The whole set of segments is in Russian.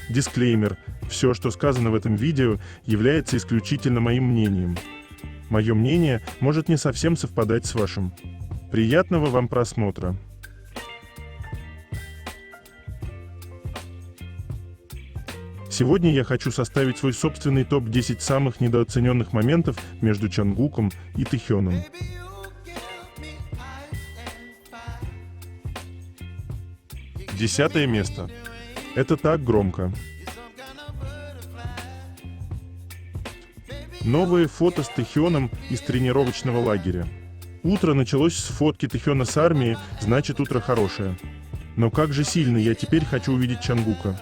Дисклеймер. Все, что сказано в этом видео, является исключительно моим мнением. Мое мнение может не совсем совпадать с вашим. Приятного вам просмотра. Сегодня я хочу составить свой собственный топ-10 самых недооцененных моментов между Чонгуком и Тэхёном. 10 место. Это так громко. Новые фото с Тэхёном из тренировочного лагеря. Утро началось с фотки Тэхёна с армии, значит утро хорошее. Но как же сильно я теперь хочу увидеть Чонгука.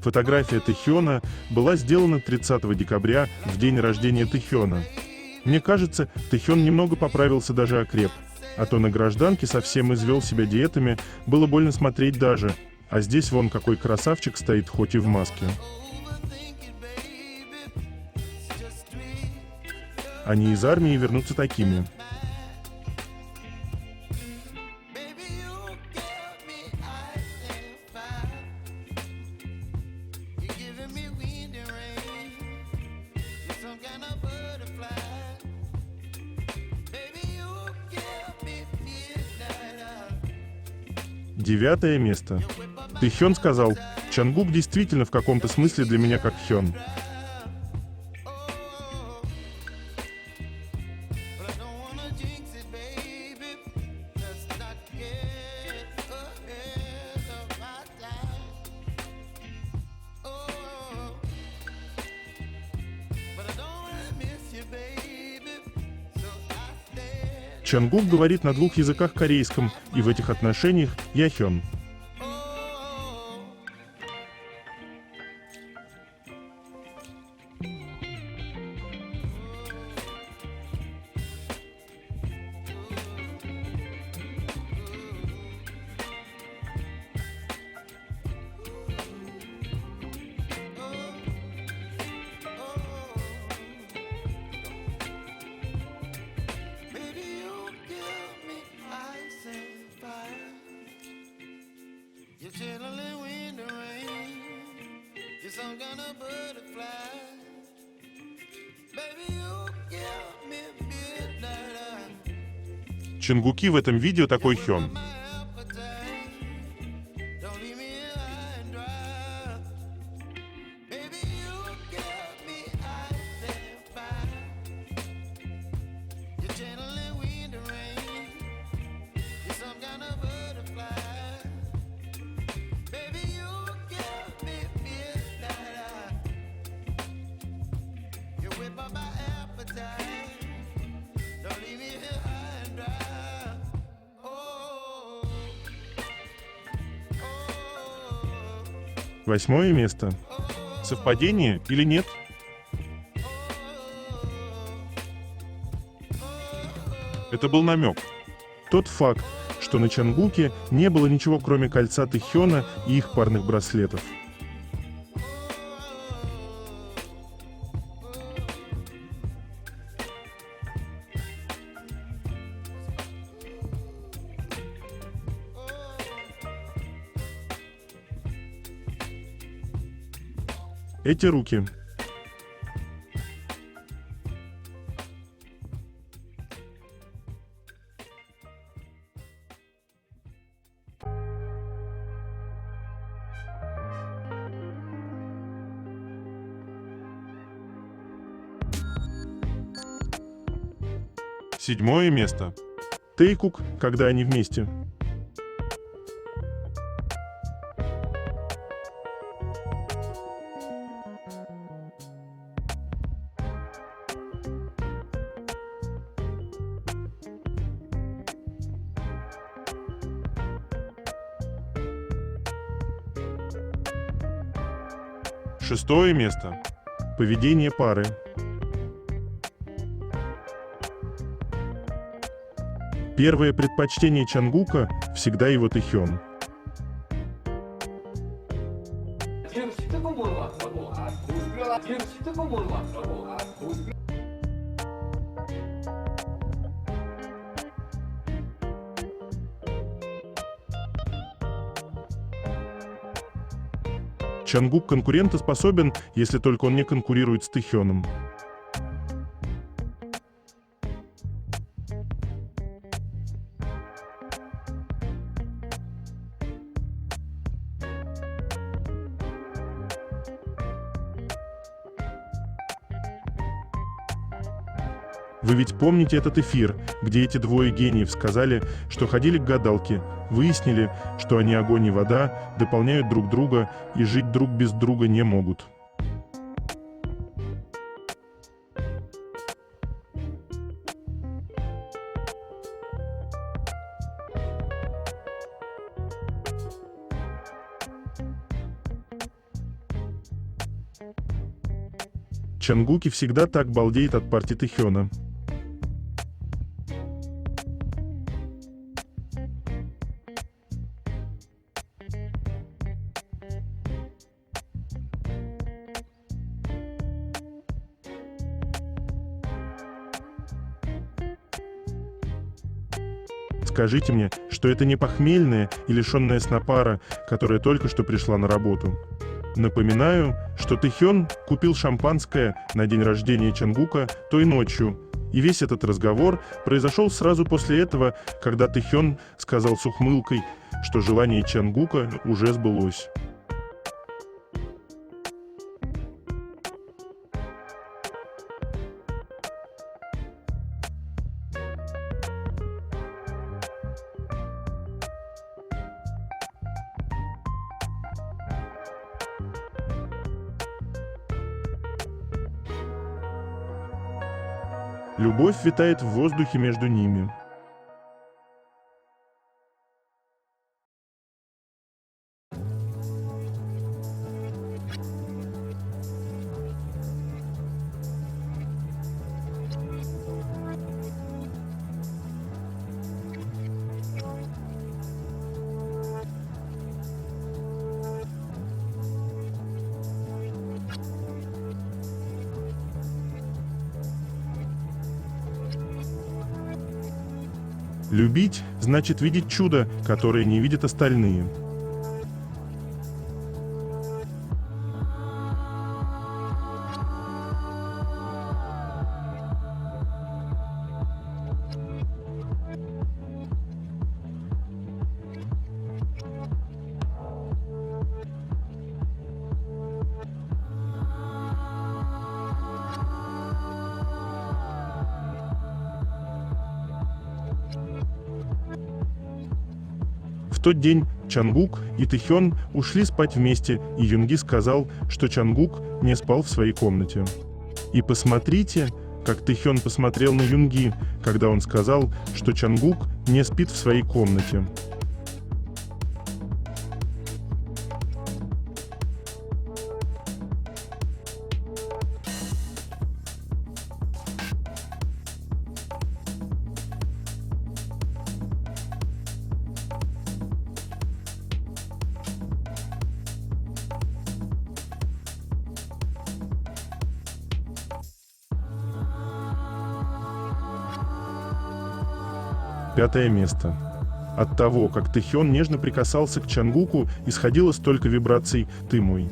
Фотография Тэхёна была сделана 30 декабря, в день рождения Тэхёна. Мне кажется, Тэхён немного поправился, даже окреп. А то на гражданке совсем извел себя диетами, было больно смотреть даже. А здесь вон какой красавчик стоит, хоть и в маске. Они из армии вернутся такими. Девятое место. Тэхён сказал: «Чонгук действительно в каком-то смысле для меня как Хён». Чонгук говорит на 2 языках корейском, и в этих отношениях я Хён. Чонгуки в этом видео такой Хён. Восьмое место. Совпадение или нет? Это был намек. Тот факт, что на Чонгуке не было ничего, кроме кольца Тэхёна и их парных браслетов. Эти руки. Седьмое место. Тэйкук, когда они вместе. Шестое место. Поведение пары. Первое предпочтение Чонгука всегда его Тэхён. Чангук конкурентоспособен, если только он не конкурирует с Тэхёном. Вы ведь помните этот эфир, где эти двое гениев сказали, что ходили к гадалке, выяснили, что они огонь и вода, дополняют друг друга и жить друг без друга не могут. Чангуки всегда так балдеет от партии Тэхёна. Скажите мне, что это не похмельная и лишенная сна пара, которая только что пришла на работу. Напоминаю, что Тэхён купил шампанское на день рождения Чангука той ночью, и весь этот разговор произошел сразу после этого, когда Тэхён сказал с ухмылкой, что желание Чангука уже сбылось. Любовь витает в воздухе между ними. Любить значит видеть чудо, которое не видят остальные. В тот день Чангук и Тэхён ушли спать вместе, и Юнги сказал, что Чангук не спал в своей комнате. И посмотрите, как Тэхён посмотрел на Юнги, когда он сказал, что Чангук не спит в своей комнате. Пятое место. От того, как Тэхён нежно прикасался к Чангуку, исходило столько вибраций «ты мой».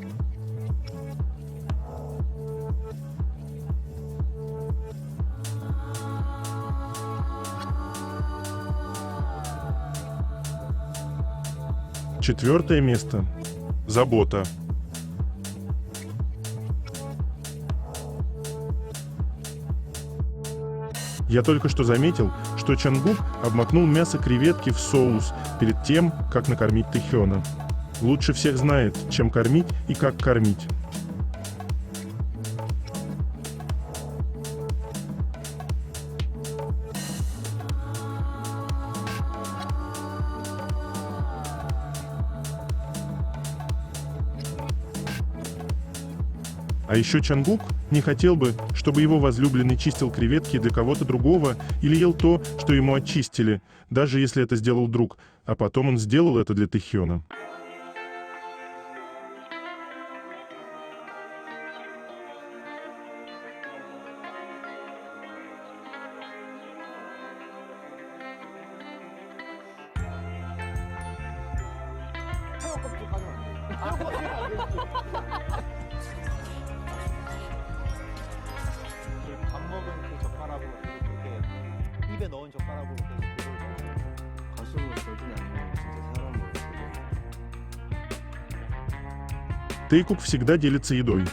Четвертое место. Забота. Я только что заметил, что Чангук обмакнул мясо креветки в соус перед тем, как накормить Тэхёна. Лучше всех знает, чем кормить и как кормить. А еще Чангук не хотел бы, чтобы его возлюбленный чистил креветки для кого-то другого или ел то, что ему очистили, даже если это сделал друг, а потом он сделал это для Тэхёна. Тэйкук всегда делится едой.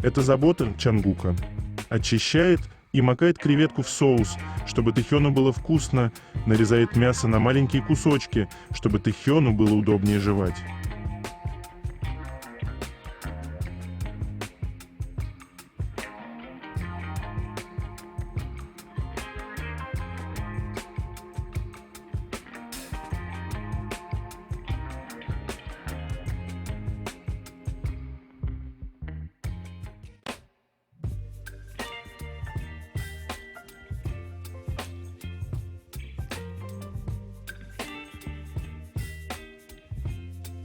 Это забота Чангука. Очищает и макает креветку в соус, чтобы Тэхёну было вкусно, нарезает мясо на маленькие кусочки, чтобы Тэхёну было удобнее жевать.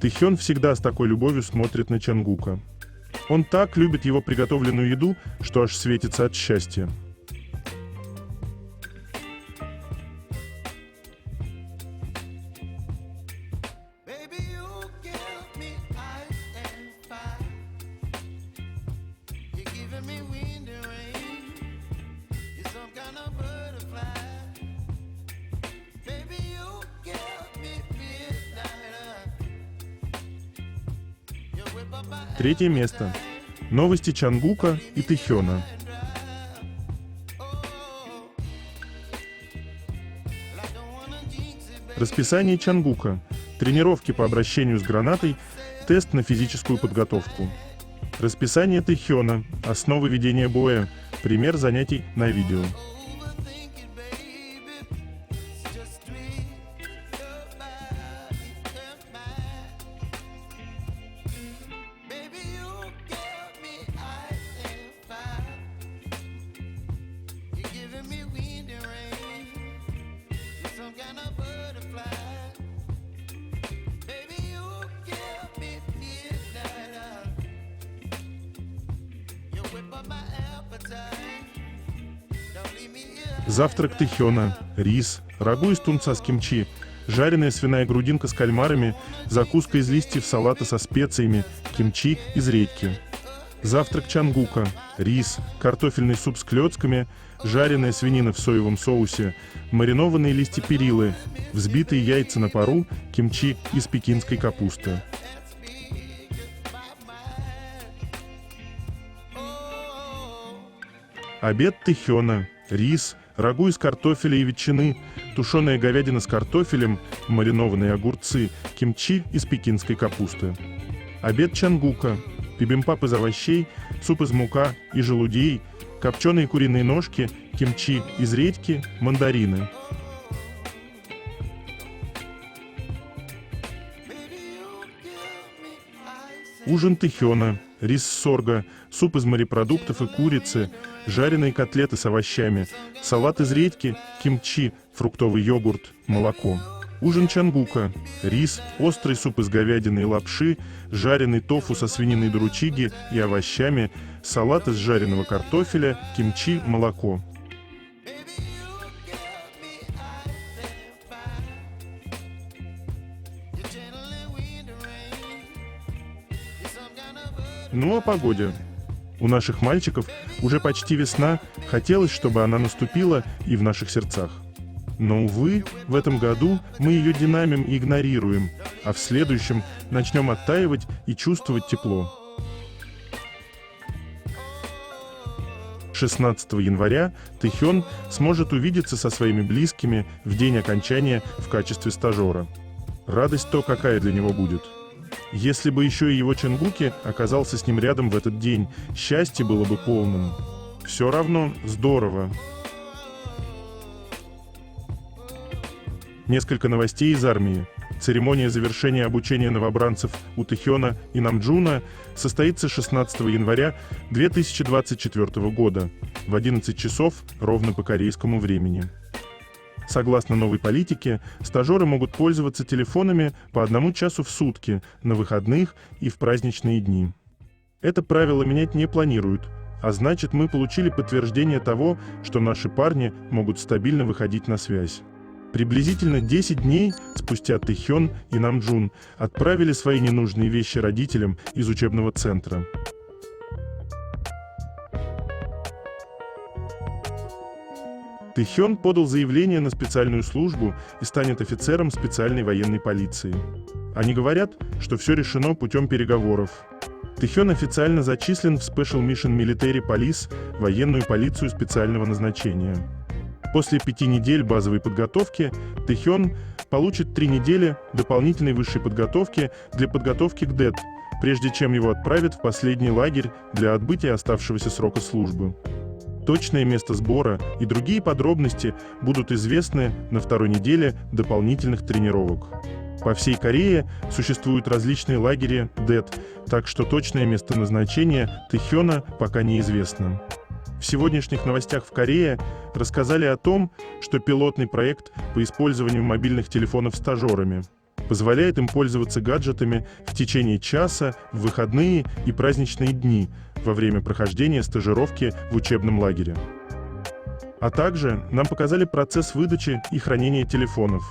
Тэхён всегда с такой любовью смотрит на Чангука. Он так любит его приготовленную еду, что аж светится от счастья. Третье место. Новости Чангука и Тэхёна. Расписание Чангука. Тренировки по обращению с гранатой, тест на физическую подготовку. Расписание Тэхёна. Основы ведения боя. Пример занятий на видео. Завтрак Тэхёна. Рис, рагу из тунца с кимчи, жареная свиная грудинка с кальмарами, закуска из листьев салата со специями, кимчи из редьки. Завтрак Чангука. Рис, картофельный суп с клёцками, жареная свинина в соевом соусе, маринованные листья перилы, взбитые яйца на пару, кимчи из пекинской капусты. Обед Тэхёна. Рис, рагу из картофеля и ветчины, тушеная говядина с картофелем, маринованные огурцы, кимчи из пекинской капусты. Обед Чангука. Бибимпап из овощей, суп из мука и желудей, копченые куриные ножки, кимчи из редьки, мандарины. Ужин Тэхёна. Рис с сорго, суп из морепродуктов и курицы, жареные котлеты с овощами, салат из редьки, кимчи, фруктовый йогурт, молоко. Ужин Чангука. Рис, острый суп из говядины и лапши, жареный тофу со свининой доручиги и овощами, салат из жареного картофеля, кимчи, молоко. Ну о погоде. У наших мальчиков уже почти весна, хотелось, чтобы она наступила и в наших сердцах. Но, увы, в этом году мы ее динамим и игнорируем, а в следующем начнем оттаивать и чувствовать тепло. 16 января Тэхён сможет увидеться со своими близкими в день окончания в качестве стажера. Радость то, какая для него будет. Если бы еще и его Чангуки оказался с ним рядом в этот день, счастье было бы полным. Все равно здорово. Несколько новостей из армии. Церемония завершения обучения новобранцев у Тэхёна и Намджуна состоится 16 января 2024 года в 11 часов ровно по корейскому времени. Согласно новой политике, стажеры могут пользоваться телефонами по 1 часу в сутки на выходных и в праздничные дни. Это правило менять не планируют. А значит, мы получили подтверждение того, что наши парни могут стабильно выходить на связь. Приблизительно 10 дней спустя Тэхён и Намджун отправили свои ненужные вещи родителям из учебного центра. Тэхён подал заявление на специальную службу и станет офицером специальной военной полиции. Они говорят, что все решено путем переговоров. Тэхён официально зачислен в Special Mission Military Police, военную полицию специального назначения. После 5 недель базовой подготовки Тэхён получит 3 недели дополнительной высшей подготовки для подготовки к ДЭТ, прежде чем его отправят в последний лагерь для отбытия оставшегося срока службы. Точное место сбора и другие подробности будут известны на второй неделе дополнительных тренировок. По всей Корее существуют различные лагеря ДЭТ, так что точное место назначения Тэхёна пока неизвестно. В сегодняшних новостях в Корее рассказали о том, что пилотный проект по использованию мобильных телефонов стажерами позволяет им пользоваться гаджетами в течение часа в выходные и праздничные дни во время прохождения стажировки в учебном лагере. А также нам показали процесс выдачи и хранения телефонов.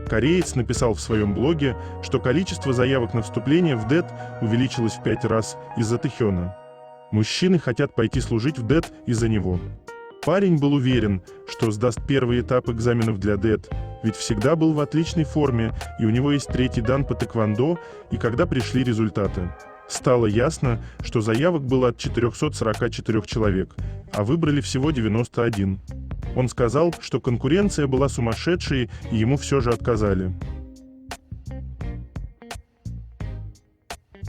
Кореец написал в своем блоге, что количество заявок на вступление в ДЭТ увеличилось в 5 раз из-за Тэхёна. Мужчины хотят пойти служить в ДЭТ из-за него. Парень был уверен, что сдаст первый этап экзаменов для ДЭТ, ведь всегда был в отличной форме, и у него есть 3-й дан по тэквондо, и когда пришли результаты. Стало ясно, что заявок было от 444 человек, а выбрали всего 91. Он сказал, что конкуренция была сумасшедшей, и ему все же отказали.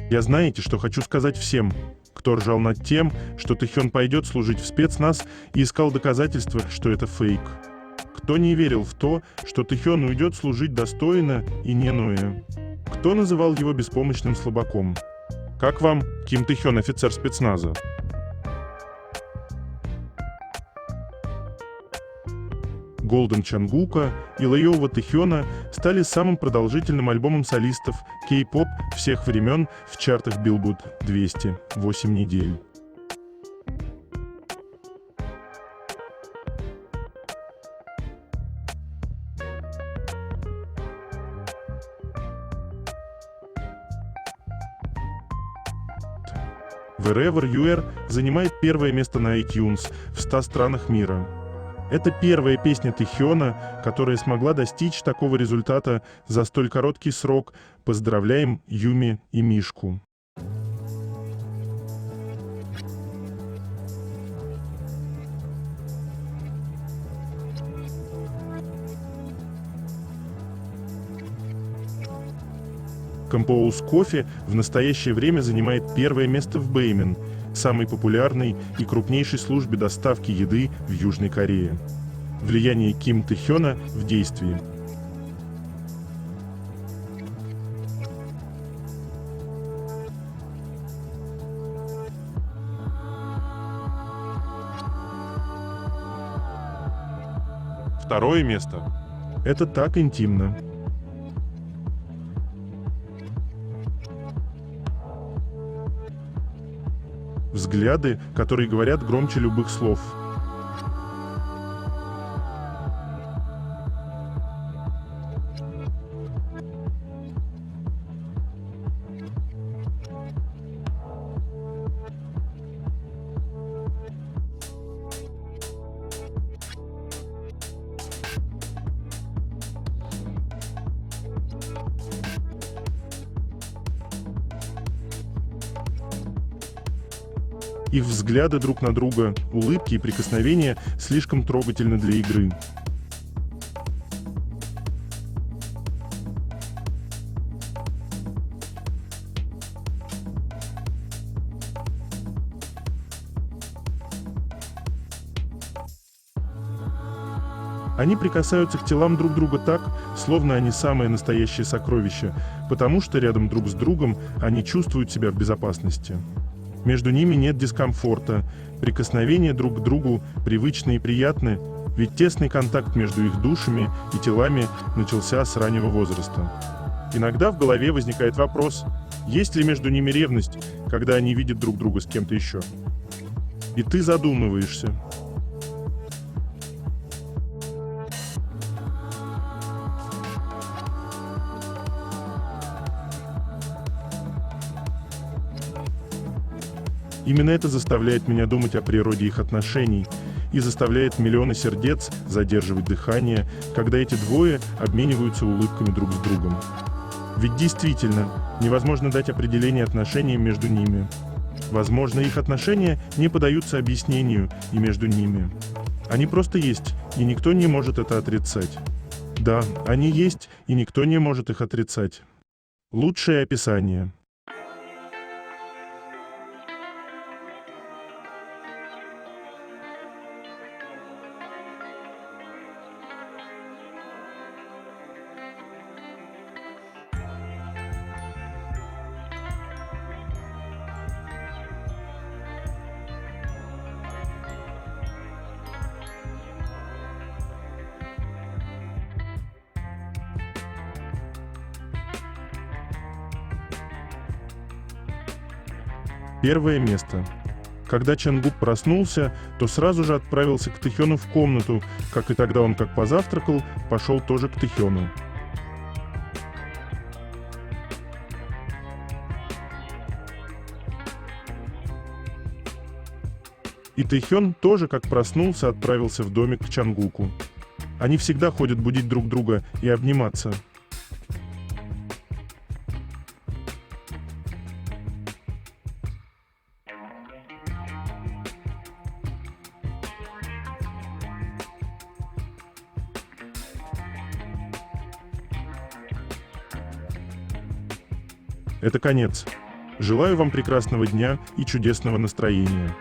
Я знаете, что хочу сказать всем, кто ржал над тем, что Тэхён пойдет служить в спецназ и искал доказательства, что это фейк. Кто не верил в то, что Тэхён уйдет служить достойно и не ноя. Кто называл его беспомощным слабаком. Как вам, Ким Тэхён, офицер спецназа? Golden Чангука и Лэйова Тэхёна стали самым продолжительным альбомом солистов кей-поп всех времен в чартах Billboard 200 8 недель. Wherever You Are занимает первое место на iTunes в 100 странах мира. Это первая песня Тэхёна, которая смогла достичь такого результата за столь короткий срок. Поздравляем Юми и Мишку. Compose Coffee в настоящее время занимает первое место в Бэймен, самой популярной и крупнейшей службе доставки еды в Южной Корее. Влияние Ким Тэхёна в действии. Второе место. Это так интимно. Взгляды, которые говорят громче любых слов. Их взгляды друг на друга, улыбки и прикосновения слишком трогательны для игры. Они прикасаются к телам друг друга так, словно они самое настоящее сокровище, потому что рядом друг с другом они чувствуют себя в безопасности. Между ними нет дискомфорта, прикосновения друг к другу привычны и приятны, ведь тесный контакт между их душами и телами начался с раннего возраста. Иногда в голове возникает вопрос, есть ли между ними ревность, когда они видят друг друга с кем-то еще. И ты задумываешься. Именно это заставляет меня думать о природе их отношений и заставляет миллионы сердец задерживать дыхание, когда эти двое обмениваются улыбками друг с другом. Ведь действительно, невозможно дать определение отношениям между ними. Возможно, их отношения не поддаются объяснению и между ними. Они просто есть, и никто не может это отрицать. Да, они есть, и никто не может их отрицать. Лучшее описание. Первое место. Когда Чангук проснулся, то сразу же отправился к Тэхёну в комнату, как и тогда он как позавтракал, пошел тоже к Тэхёну. И Тэхён тоже как проснулся, отправился в домик к Чангуку. Они всегда ходят будить друг друга и обниматься. Это конец. Желаю вам прекрасного дня и чудесного настроения.